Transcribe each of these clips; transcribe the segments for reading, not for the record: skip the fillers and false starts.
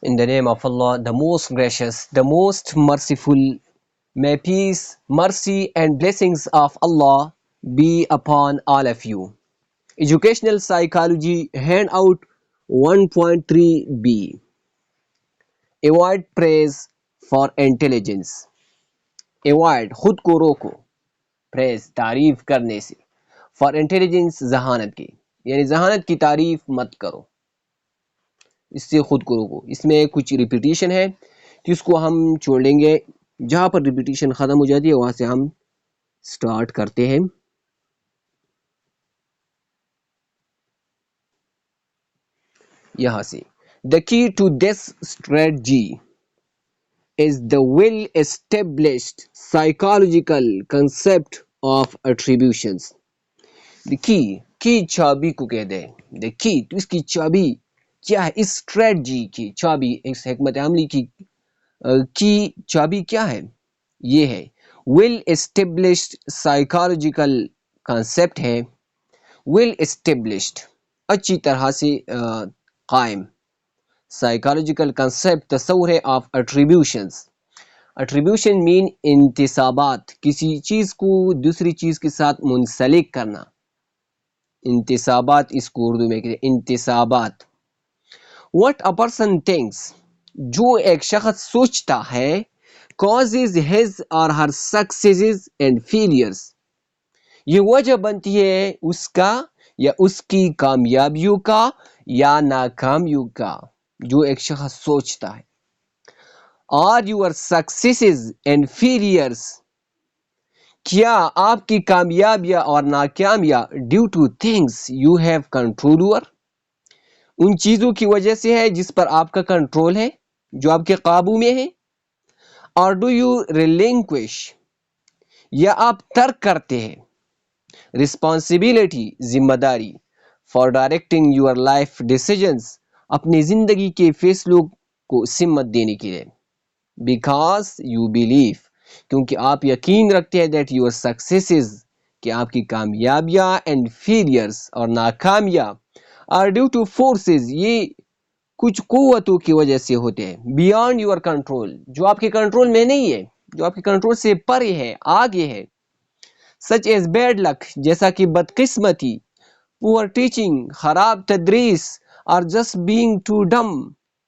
In the name of Allah, the most gracious, the most merciful, may peace, mercy and blessings of Allah be upon all of you. Educational Psychology Handout 1.3b. Avoid praise for intelligence. Avoid خود کو روکو praise تعریف کرنے سے for intelligence ذہانت کی یعنی ذہانت کی تعریف مت کرو، اس سے خود کو روکو. اس میں کچھ ریپیٹیشن ہے جس کو ہم چھوڑ لیں گے، جہاں پر ریپیٹیشن ختم ہو جاتی ہے وہاں سے ہم سٹارٹ کرتے ہیں. یہاں سے the key to this strategy is the well established psychological concept of attributions. the key چابی کو کہتے ہیں the key، تو اس کی چابی کیا ہے؟ اس اسٹریٹجی کی چابی، اس حکمت عملی کی چابی کیا ہے؟ یہ ہے ویل اسٹیبلشڈ سائیکالوجیکل کانسیپٹ ہے. ویل اسٹیبلشڈ اچھی طرح سے قائم، سائیکالوجیکل کانسیپٹ تصور ہے آف ایٹریبیوشنز. ایٹریبیوشن مین انتسابات، کسی چیز کو دوسری چیز کے ساتھ منسلک کرنا. انتسابات اس کو اردو میں کہتے ہیں انتسابات. What a person thinks، جو ایک شخص سوچتا ہے causes his or her successes and failures، یہ وجہ بنتی ہے اس کا یا اس کی کامیابیوں کا یا ناکامیوں کا. جو ایک شخص سوچتا ہے. Are your successes and failures، کیا آپ کی کامیابیاں اور ناکامیاں due to things you have control over، ان چیزوں کی وجہ سے ہے جس پر آپ کا کنٹرول ہے، جو آپ کے قابو میں ہے. اور ڈو یو ریلنکوش، یا آپ ترک کرتے ہیں رسپانسبلٹی، ذمہ داری، for directing your life decisions, اپنی زندگی کے فیصلوں کو سمت دینے کے لیے. بیکاز یو بلیو، کیونکہ آپ یقین رکھتے ہیں دیٹ یور سکسیسز، کہ آپ کی کامیابیاں اینڈ فیلئرز اور ناکامیاں are due to forces، یہ کچھ قوتوں کی وجہ سے ہوتے ہیں. beyond your control، جو آپ کے کنٹرول میں نہیں ہے، جو آپ کے کنٹرول سے پرے ہے، آگے ہے. such as bad luck، جیسا کہ بدقسمتی، poor teaching، خراب تدریس، اور just being too dumb،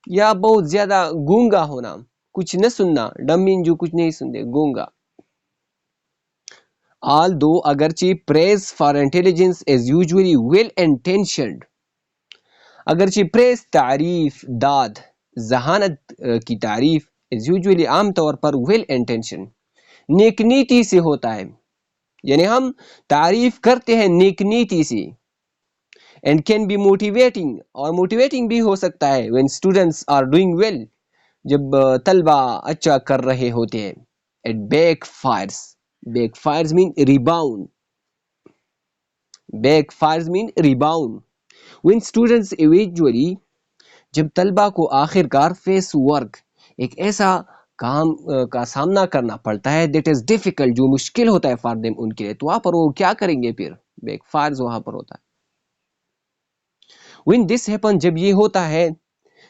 یا بہت زیادہ گونگا ہونا، کچھ نہ سننا. dumb mean جو کچھ نہیں سنتے، گونگا. although اگرچہ praise for intelligence is usually well intentioned، اگرچہ پریز تعریف، داد، ذہانت کی تعریف از یوزولی عام طور پر ویل انٹینشن، نیک نیتی سے ہوتا ہے، یعنی ہم تعریف کرتے ہیں نیک نیتی سے. اینڈ کین بی موٹیویٹنگ، اور موٹیویٹنگ بھی ہو سکتا ہے when students are doing well، جب طلبہ اچھا کر رہے ہوتے ہیں. it backfires، backfires mean rebound، backfires mean rebound. when students eventually، جب طلبہ کو آخر کار فیس ورک، ایک ایسا کام کا سامنا کرنا پڑتا ہے that is difficult، جو مشکل ہوتا ہے for them، ان کے لیے، تو وہاں پر وہ کیا کریں گے؟ پھر بیک فائرز وہاں پر ہوتا ہے. when this happens، جب یہ ہوتا ہے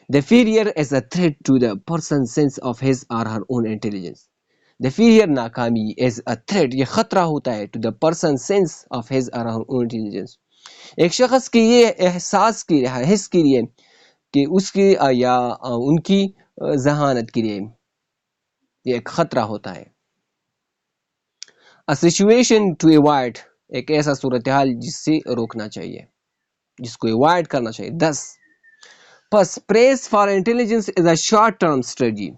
the failure is a threat to the person's sense of his or her own intelligence. the failure، ناکامی، is a threat، یہ خطرہ ہوتا ہے to the person's sense of his or her own intelligence، ایک شخص کے یہ احساس کے لیے، حس کے لیے، کہ اس کی یا ان کی ذہانت کے لیے یہ ایک خطرہ ہوتا ہے. a situation to avoid، ایک ایسا صورتحال جس سے روکنا چاہیے، جس کو ایوائڈ کرنا چاہیے. 10 پس praise for intelligence is a short term strategy،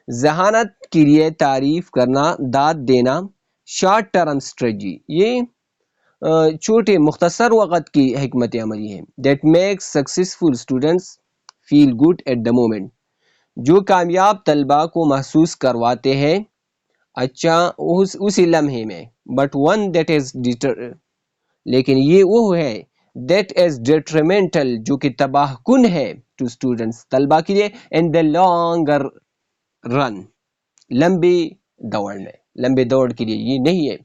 ذہانت کے لیے تعریف کرنا، داد دینا، شارٹ ٹرم اسٹریٹجی، یہ چھوٹے مختصر وقت کی حکمت عملی ہے. that makes successful students feel good at the moment، جو کامیاب طلبہ کو محسوس کرواتے ہیں اچھا اسی لمحے میں. but one that is لیکن یہ وہ ہے that is detrimental، جو کہ تباہ کن ہے to students، طلبہ کے لیے in the longer run، لمبے دوڑ میں، لمبے دوڑ کے لیے یہ نہیں ہے.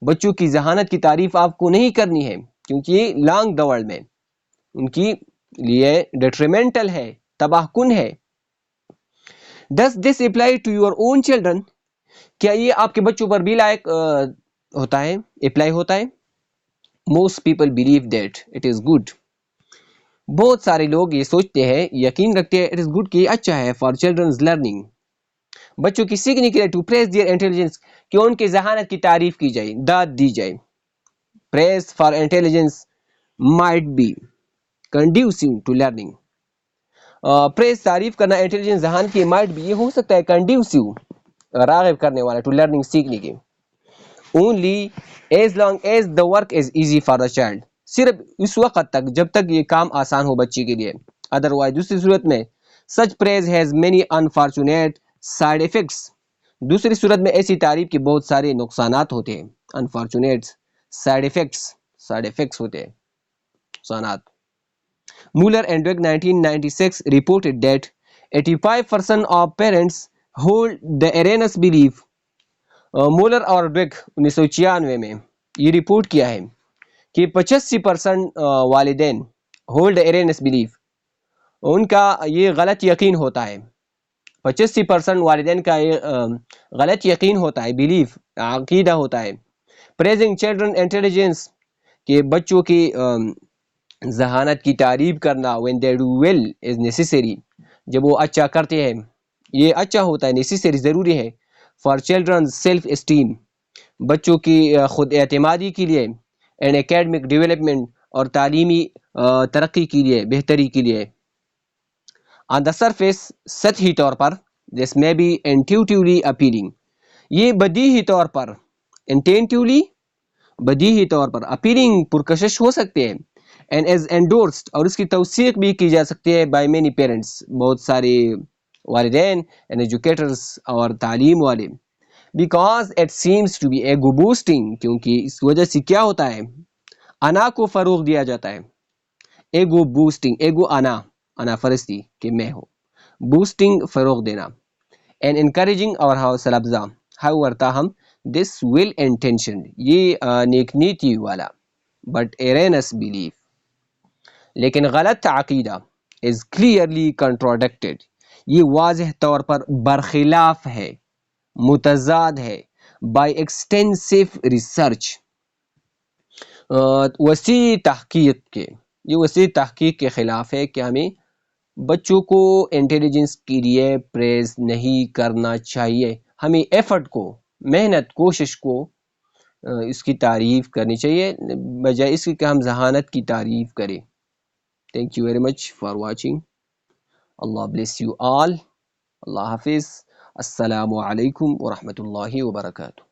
بچوں کی ذہانت کی تعریف آپ کو نہیں کرنی ہے، کیونکہ یہ لانگ دوڑ میں ان کی لیے ڈیٹریمنٹل ہے. تباہ کن ہے. Does this apply to your own children? کیا یہ آپ کے بچوں پر بھی لائق ہوتا ہے, اپلائی ہوتا ہے؟ Most people believe that it is good. بہت سارے لوگ یہ سوچتے ہیں, یقین رکھتے ہیں, it is good کہ یہ اچھا ہے for children's learning, بچوں کی سیکھنے کے لیے, to praise their intelligence, کہ ان کی ذہانت کی تعریف کی جائے, داد دی جائے. Praise for intelligence might be conducive to learning. پریز تعریف کرنا انٹیلیجنس ذہانت کی might be, یہ ہو سکتا ہے conducive, راغب کرنے والا, to learning, سیکھنے کے. Only as long as the work is easy for the child, صرف اس وقت تک جب تک یہ کام آسان ہو بچے کے لیے. Otherwise, دوسری صورت میں such praise has many unfortunate side effects, دوسری صورت میں ایسی تعریف کے بہت سارے نقصانات ہوتے ہیں. Unfortunate side effects ہوتے ہیں, نقصانات. Mueller and Dweck 1996 reported that 85% of parents hold the erroneous belief. Mueller اور ڈویک 1996 میں یہ رپورٹ کیا ہے کہ 85% والدین ہولڈ erroneous belief, ان کا یہ غلط یقین ہوتا ہے. 85% والدین کا یہ غلط یقین ہوتا ہے, بلیف, عقیدہ ہوتا ہے. Praising children intelligence, کہ بچوں کی ذہانت کی تعریف کرنا, when they do well is necessary, جب وہ اچھا کرتے ہیں یہ اچھا ہوتا ہے, necessary ضروری ہے. For children's self esteem, بچوں کی خود اعتمادی کے لیے, and academic development, اور تعلیمی ترقی کے لیے, بہتری کے لیے. On the surface, سطحی طور پر, this may be intuitively appealing, یہ بدیہی طور پر, intuitively بدیہی طور پر, appealing پرکشش ہو سکتے ہیں, and is endorsed, اور اس کی توثیق بھی کی جا سکتی ہے, by many parents, بہت سارے والدین, and educators, اور تعلیم والے. Because it seems to be ego boosting, کیونکہ اس وجہ سے کیا ہوتا ہے, انا کو فروغ دیا جاتا ہے. ایگو بوسٹنگ, ایگو انا فرستی کہ میں ہوں, بوسٹنگ فروغ دینا, and encouraging, اور حوصلہ افزا. however, تاہم, this well intentioned, یہ نیک نیتی والا, but erroneous belief, لیکن غلط عقیدہ, is clearly contradicted, یہ واضح طور پر برخلاف ہے, متضاد ہے, by extensive research, وسیع تحقیق کے, یہ وسیع تحقیق کے خلاف ہے کہ ہمیں بچوں کو انٹیلیجنس کے لیے پریز نہیں کرنا چاہیے, ہمیں ایفرٹ کو, محنت, کوشش کو, اس کی تعریف کرنی چاہیے, بجائے اس کی کہ ہم ذہانت کی تعریف کریں. Thank you very much for watching. اللہ بلیس یو آل. اللہ حافظ. السلام علیکم ورحمۃ اللہ وبرکاتہ.